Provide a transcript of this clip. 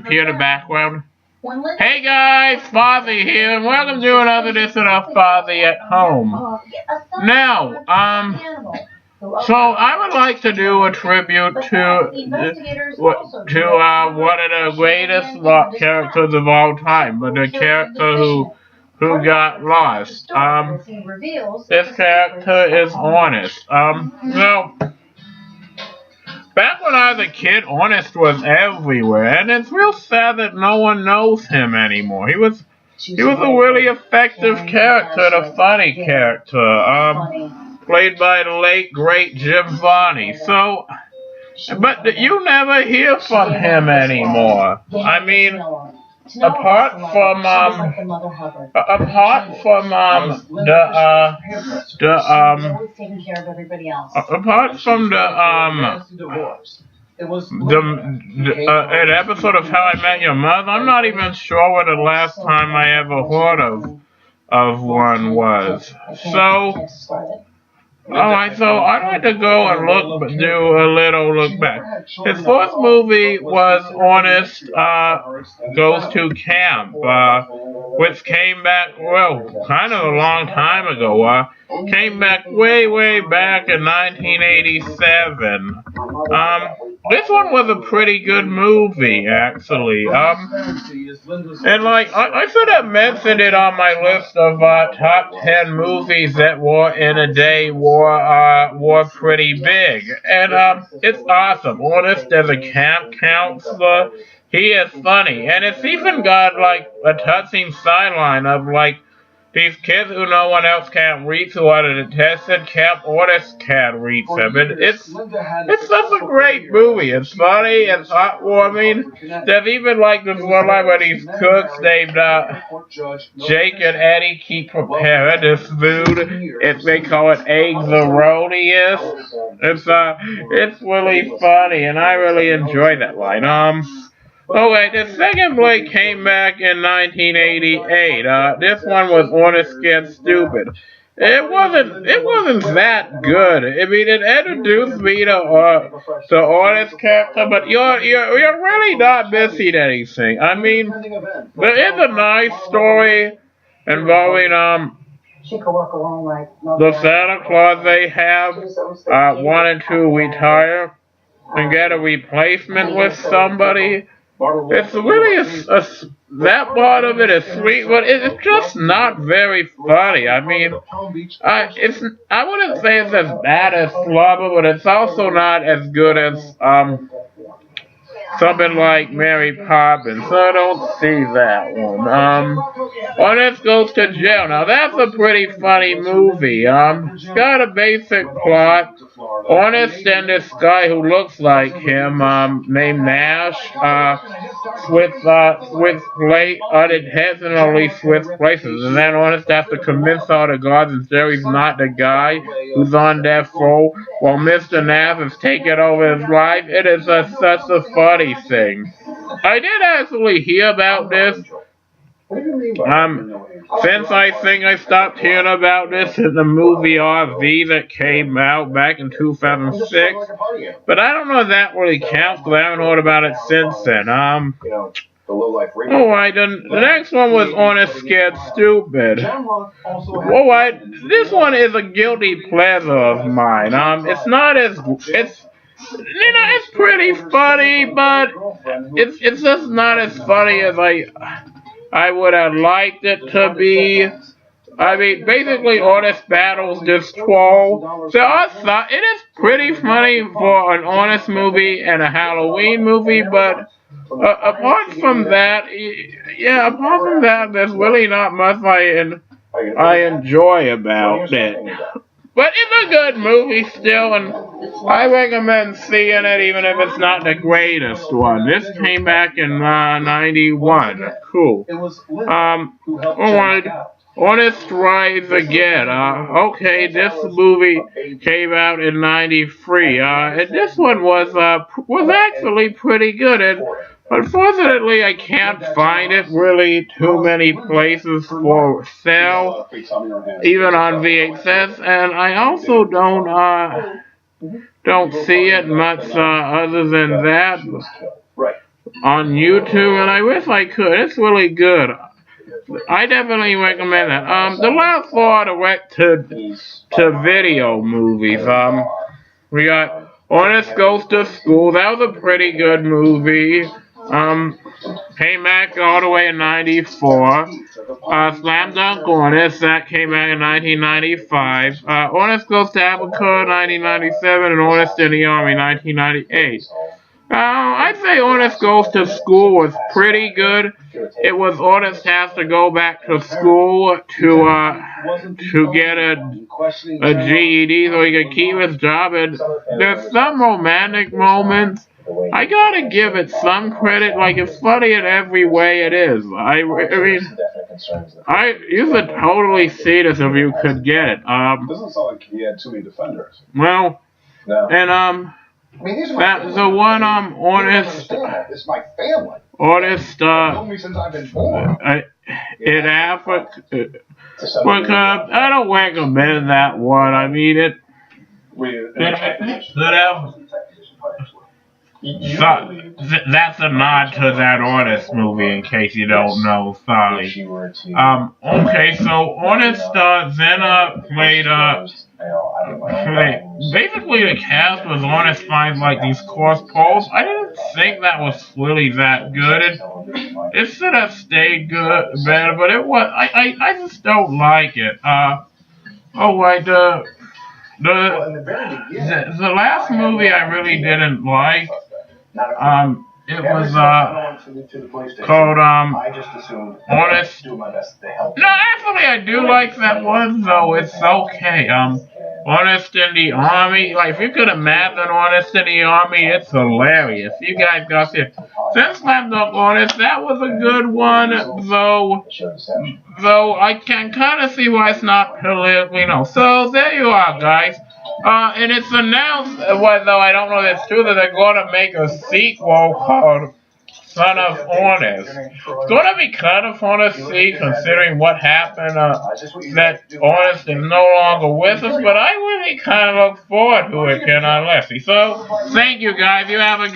computer background. Hey guys, Fozzie here, and welcome to another edition of Fozzie at Home. Now, so I would like to do a tribute to one of the greatest characters of all time, but the character who got lost. This character is Ernest. Back when I was a kid, Ernest was everywhere, and it's real sad that no one knows him anymore. He was a really effective character, and a funny character, played by the late great Jim Varney. So, but you never hear from him anymore. I mean, apart from an episode of How I Met Your Mother, I'm not even sure what the last time I ever heard of one was. So, alright, so I'd like to go and do a little look back. His first movie was Ernest Goes to Camp, which came back, well, kind of a long time ago. Came back way back in 1987. This one was a pretty good movie, actually. And like, I should have mentioned it on my list of top 10 movies that were in a day were pretty big. And it's awesome. Ernest as a camp counselor, he is funny. And it's even got like a touching sideline of like, these kids who no one else can reach, who are the detested camp, Ernest can't reach them. It's such a great movie. It's funny, it's heartwarming. There's even like this one line where these cooks named Jake and Eddie keep preparing this food. They call it eggs erroneous. It's really funny, and I really enjoy that line. Okay, the second Blade came back in 1988. This one was Ernest Gets Stupid. It wasn't that good. I mean, it introduced me to Ernest character, but you're really not missing anything. I mean, there is a nice story involving the Santa Claus they have wanted to retire and get a replacement with somebody. It's really that part of it is sweet, but it's just not very funny. I mean, I wouldn't say it's as bad as Slobber, but it's also not as good as something like Mary Poppins, so I don't see that one. Ernest Goes to Jail. Now that's a pretty funny movie. It's got a basic plot. Ernest and this guy who looks like him, named Nash, unintentionally switch places, and then Ernest has to convince all the guards that Jerry's not the guy who's on death row, while Mr. Nash is taking over his life. It is such a funny thing. I did actually hear about this. Since I think I stopped hearing about this in the movie RV that came out back in 2006, but I don't know if that really counts because I haven't heard about it since then. Alright, the next one was Ernest Scared Stupid. Alright, this one is a guilty pleasure of mine. It's not as, it's pretty funny, but it's just not as funny as I would have liked it to be. I mean, basically, Ernest battles this troll. So I thought it is pretty funny for an Ernest movie and a Halloween movie, but apart from that, there's really not much I enjoy about it. But it's a good movie still, and I recommend seeing it even if it's not the greatest one. This came back in 91. Cool. Alright. Ernest Rise Again. Okay, this movie came out in 93. And this one was actually pretty good. And unfortunately, I can't find it really too many places for sale, even on VHS. And I also don't see it much other than that. on YouTube, and I wish I could. It's really good. I definitely recommend that. The last four are direct-to-video movies. We got Ernest Goes to School. That was a pretty good movie. Came back all the way in '94. Slam Dunk Ernest, that came back in 1995. Ernest Goes to Africa, 1997, and Ernest in the Army, 1998. I'd say Ernest Goes to School was pretty good. It was Ernest has to go back to school to get a GED so he could keep his job. And there's some romantic moments. I gotta give it some credit. Like, it's funny in every way it is. I mean, you could totally see this if you could get it. Doesn't sound like he had too many defenders. Well, and that the one Ernest, it's my family. Ernest Known me since I've been born. in Africa. Look, I don't recommend that one. I mean it. That's a nod to that Ernest movie, in case you don't know. Sorry. Okay, so Ernest then played basically the cast was Ernest finds like these coarse poles. I didn't think that was really that good. It should have stayed good better, but it was. I just don't like it. The last movie I really didn't like. It was called Ernest. No, actually I do like that one though. It's okay. Ernest in the Army. Like, if you could imagine Ernest in the Army, it's hilarious. You guys got to. Since Slam Dunk Ernest, that was a good one. Though I can kind of see why it's not politically known. So there you are, guys. And it's announced, though I don't know if it's true, that they're going to make a sequel called Son of Ernest. It's going to be kind of fun to see, considering what happened, that Ernest is no longer with us, but I really kind of look forward to it, can I, Leslie? So, thank you, guys. You have a